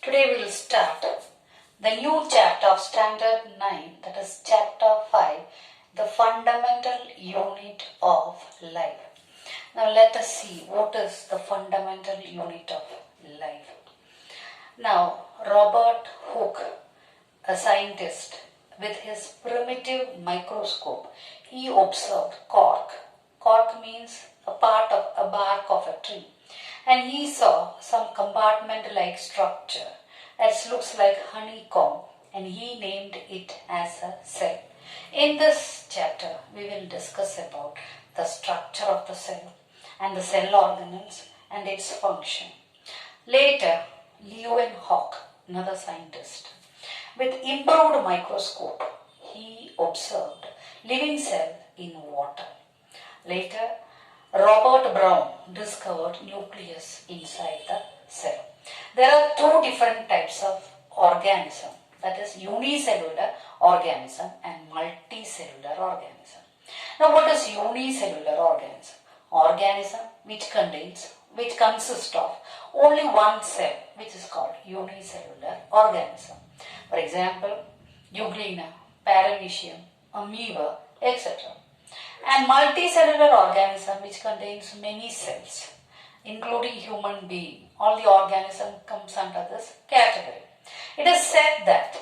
Today we will start the new chapter of Standard 9, that is Chapter 5, the fundamental unit of life. Now let us see what is the fundamental unit of life. Now Robert Hooke, a scientist, with his primitive microscope, he observed cork. Cork means a part of a bark of a tree. And he saw some compartment-like structure that looks like honeycomb, and he named it as a cell. In this chapter, we will discuss about the structure of the cell and the cell organelles and its function. Later, Leeuwenhoek, another scientist, with improved microscope, he observed living cell in water. Later, Robert Brown discovered nucleus inside the cell. There are two different types of organism, that is unicellular organism and multicellular organism. Now what is unicellular organism? Organism which consists of only one cell, which is called unicellular organism. For example, Euglena, Paramecium, amoeba, etc. And multicellular organism which contains many cells, including human being. All the organism comes under this category. It is said that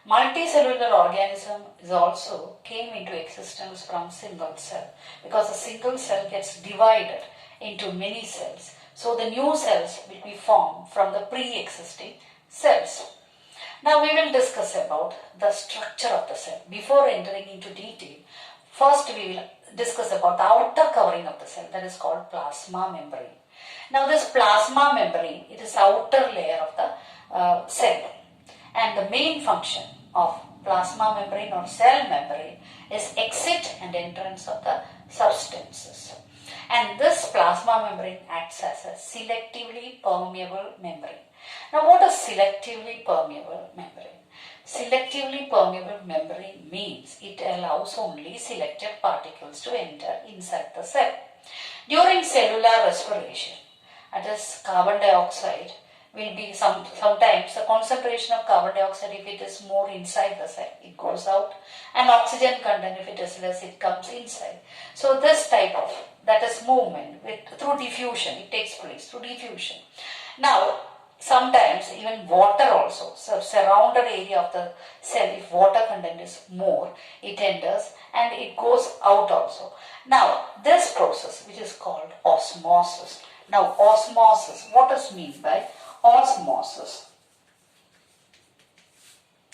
multicellular organism is also came into existence from single cell, because a single cell gets divided into many cells. So the new cells will be formed from the pre-existing cells. Now we will discuss about the structure of the cell. Before entering into detail, first we will discuss about the outer covering of the cell, that is called plasma membrane. Now this plasma membrane, it is the outer layer of the cell, and the main function of plasma membrane or cell membrane is exit and entrance of the substances. And this plasma membrane acts as a selectively permeable membrane. Now what is selectively permeable membrane? Selectively permeable membrane means it allows only selected particles to enter inside the cell. During cellular respiration, that is carbon dioxide, will be sometimes the concentration of carbon dioxide, if it is more inside the cell, it goes out, and oxygen content, if it is less, it comes inside. So this type of, that is movement through diffusion, it takes place through diffusion. Now sometimes even water also, so surrounded area of the cell, if water content is more, it enters and it goes out also. Now this process, which is called osmosis. Now osmosis, what does mean by osmosis?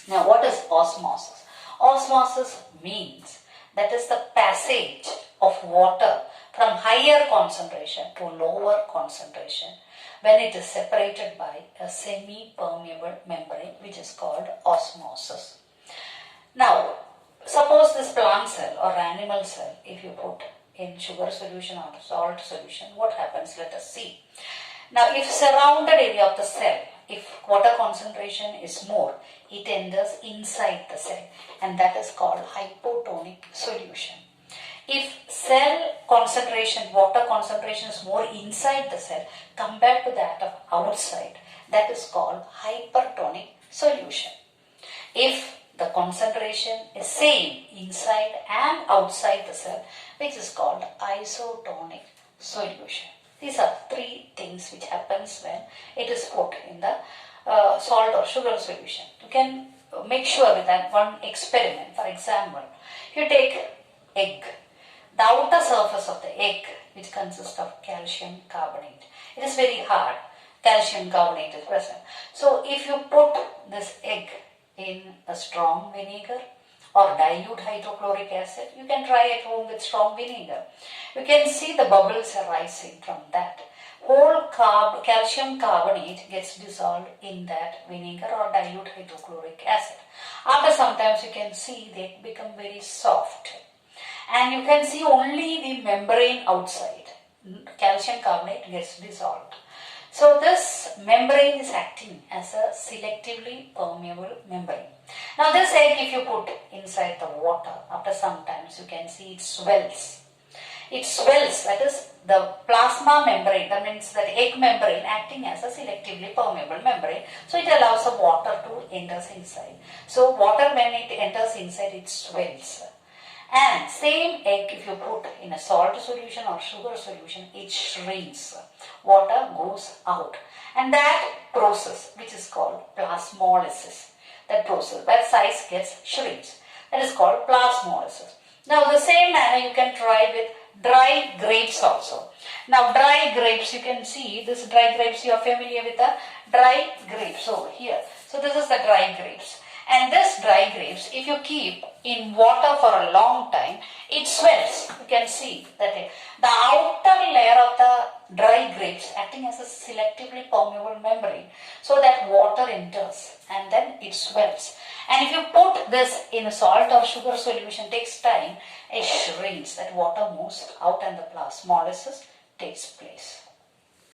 Now what is osmosis? Osmosis means that is the passage of water from higher concentration to lower concentration when it is separated by a semi-permeable membrane, which is called osmosis. Now, suppose this plant cell or animal cell, if you put in sugar solution or salt solution, what happens? Let us see. Now, if surrounded area of the cell, if water concentration is more, it enters inside the cell, and that is called hypotonic solution. If cell concentration, water concentration is more inside the cell compared to that of outside, that is called hypertonic solution. If the concentration is same inside and outside the cell, which is called isotonic solution. These are three things which happens when it is put in the salt or sugar solution. You can make sure with that one experiment. For example, you take egg. The outer surface of the egg, which consists of calcium carbonate, it is very hard. Calcium carbonate is present. So if you put this egg in a strong vinegar or dilute hydrochloric acid, you can try at home with strong vinegar. You can see the bubbles arising from that. Whole calcium carbonate gets dissolved in that vinegar or dilute hydrochloric acid. After sometimes you can see they become very soft. And you can see only the membrane outside. Calcium carbonate gets dissolved. So this membrane is acting as a selectively permeable membrane. Now this egg, if you put inside the water, after some times you can see it swells. it swells, that is the plasma membrane, that means that egg membrane acting as a selectively permeable membrane, so it allows the water to enter inside. So water, when it enters inside, it swells. And same egg, if you put in a salt solution or sugar solution, it shrinks. Water goes out. And that process, which is called plasmolysis, that process where size gets shrinks, that is called plasmolysis. Now the same manner you can try with dry grapes also. Now dry grapes, you can see this dry grapes, you are familiar with the dry grapes over here. So this is the dry grapes. And this dry grapes, if you keep in water for a long time, it swells. You can see that the outer layer of the dry grapes acting as a selectively permeable membrane, so that water enters and then it swells. And if you put this in a salt or sugar solution, takes time, it shrinks, that water moves out and the plasmolysis takes place.